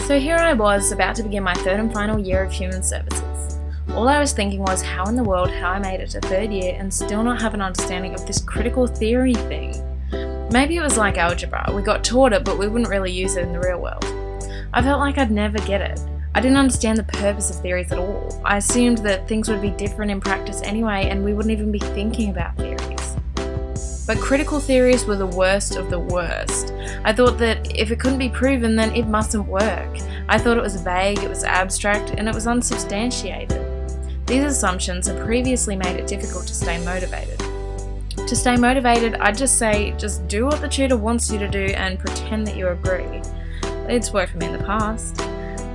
So here I was, about to begin my third and final year of human services. All I was thinking was how in the world I made it to third year and still not have an understanding of this critical theory thing. Maybe it was like algebra, we got taught it but we wouldn't really use it in the real world. I felt like I'd never get it. I didn't understand the purpose of theories at all. I assumed that things would be different in practice anyway and we wouldn't even be thinking about theories. But critical theories were the worst of the worst. I thought that if it couldn't be proven, then it mustn't work. I thought it was vague, it was abstract, and it was unsubstantiated. These assumptions had previously made it difficult to stay motivated. To stay motivated, I'd just say, just do what the tutor wants you to do and pretend that you agree. It's worked for me in the past.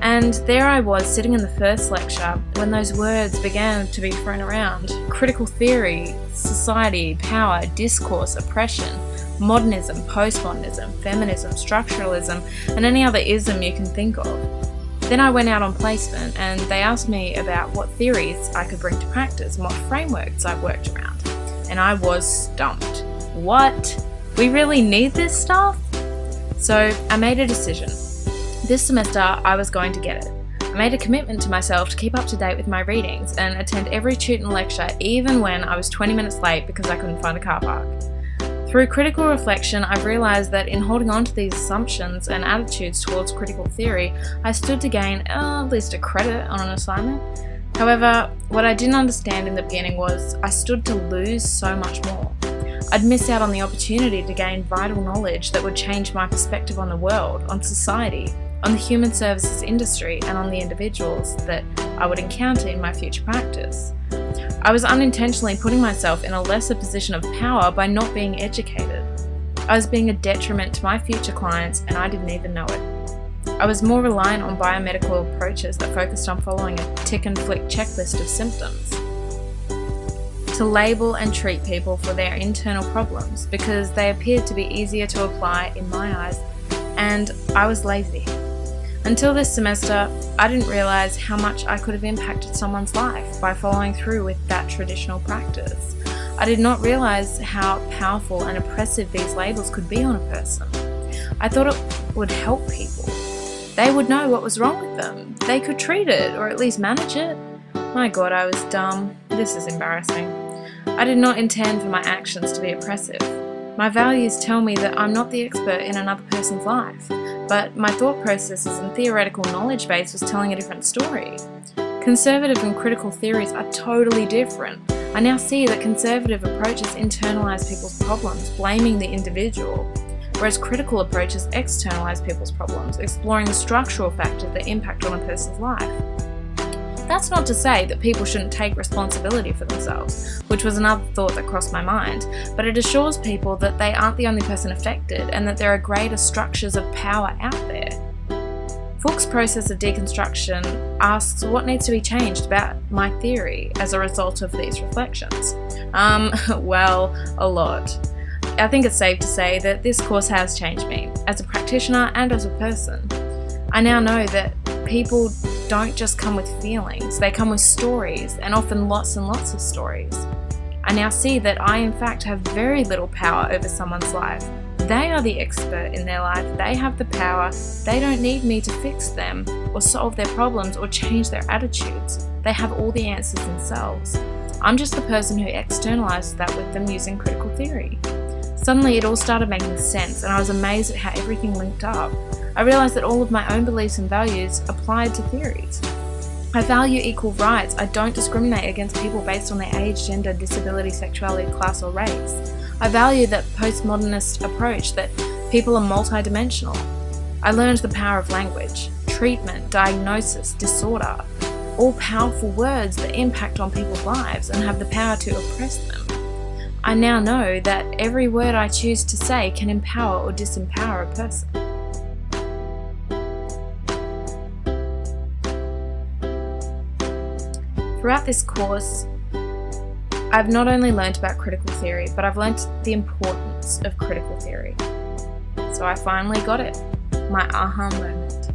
And there I was, sitting in the first lecture, when those words began to be thrown around. Critical theory, society, power, discourse, oppression, modernism, postmodernism, feminism, structuralism, and any other ism you can think of. Then I went out on placement and they asked me about what theories I could bring to practice and what frameworks I've worked around. And I was stumped. What? We really need this stuff? So I made a decision. This semester I was going to get it. I made a commitment to myself to keep up to date with my readings and attend every tutor lecture even when I was 20 minutes late because I couldn't find a car park. Through critical reflection, I've realised that in holding on to these assumptions and attitudes towards critical theory, I stood to gain at least a credit on an assignment. However, what I didn't understand in the beginning was I stood to lose so much more. I'd miss out on the opportunity to gain vital knowledge that would change my perspective on the world, on society, on the human services industry, and on the individuals that I would encounter in my future practice. I was unintentionally putting myself in a lesser position of power by not being educated. I was being a detriment to my future clients and I didn't even know it. I was more reliant on biomedical approaches that focused on following a tick and flick checklist of symptoms, to label and treat people for their internal problems because they appeared to be easier to apply in my eyes, and I was lazy. Until this semester, I didn't realise how much I could have impacted someone's life by following through with that traditional practice. I did not realise how powerful and oppressive these labels could be on a person. I thought it would help people. They would know what was wrong with them. They could treat it, or at least manage it. My God, I was dumb. This is embarrassing. I did not intend for my actions to be oppressive. My values tell me that I'm not the expert in another person's life, but my thought processes and theoretical knowledge base was telling a different story. Conservative and critical theories are totally different. I now see that conservative approaches internalise people's problems, blaming the individual, whereas critical approaches externalise people's problems, exploring the structural factors that impact on a person's life. That's not to say that people shouldn't take responsibility for themselves, which was another thought that crossed my mind, but it assures people that they aren't the only person affected and that there are greater structures of power out there. Fuchs' process of deconstruction asks what needs to be changed about my theory as a result of these reflections. Well, a lot. I think it's safe to say that this course has changed me, as a practitioner and as a person. I now know that people don't just come with feelings, they come with stories, and often lots and lots of stories. I now see that I in fact have very little power over someone's life. They are the expert in their life, they have the power, they don't need me to fix them or solve their problems or change their attitudes. They have all the answers themselves. I'm just the person who externalizes that with them using critical theory. Suddenly it all started making sense and I was amazed at how everything linked up. I realised that all of my own beliefs and values applied to theories. I value equal rights. I don't discriminate against people based on their age, gender, disability, sexuality, class or race. I value that postmodernist approach that people are multidimensional. I learned the power of language, treatment, diagnosis, disorder, all powerful words that impact on people's lives and have the power to oppress them. I now know that every word I choose to say can empower or disempower a person. Throughout this course, I've not only learnt about critical theory, but I've learnt the importance of critical theory. So I finally got it, my aha moment.